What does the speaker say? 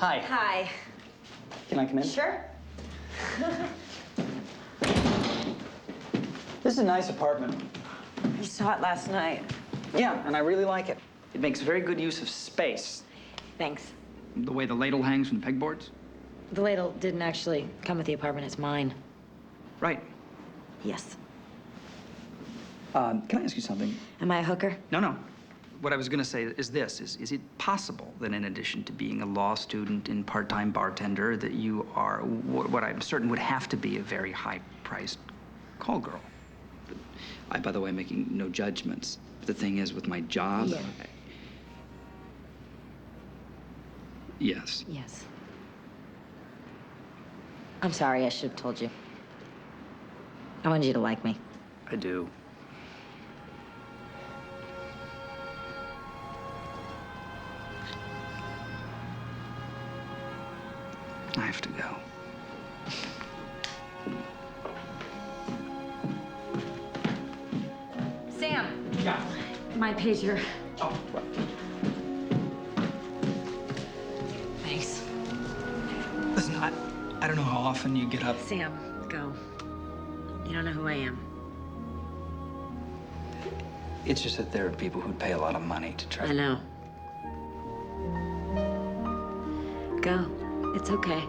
Hi. Hi. Can I come in? Sure. This is a nice apartment. You saw it last night. Yeah, and I really like it. It makes very good use of space. Thanks. The way the ladle hangs from the pegboards? The ladle didn't actually come with the apartment. It's mine. Right. Yes. Can I ask you something? Am I a hooker? No. What I was going to say is this. Is it possible that in addition to being a law student and part-time bartender, that you are what I'm certain would have to be a very high-priced call girl? I, by the way, making no judgments. But the thing is, with my job... Yeah. Yes. Yes. I'm sorry. I should have told you. I wanted you to like me. I do. I have to go. Sam. Yeah. My pager. Oh, well. Thanks. Listen, I don't know how often you get up. Sam, go. You don't know who I am. It's just that there are people who'd pay a lot of money to try. I know. Go. It's okay.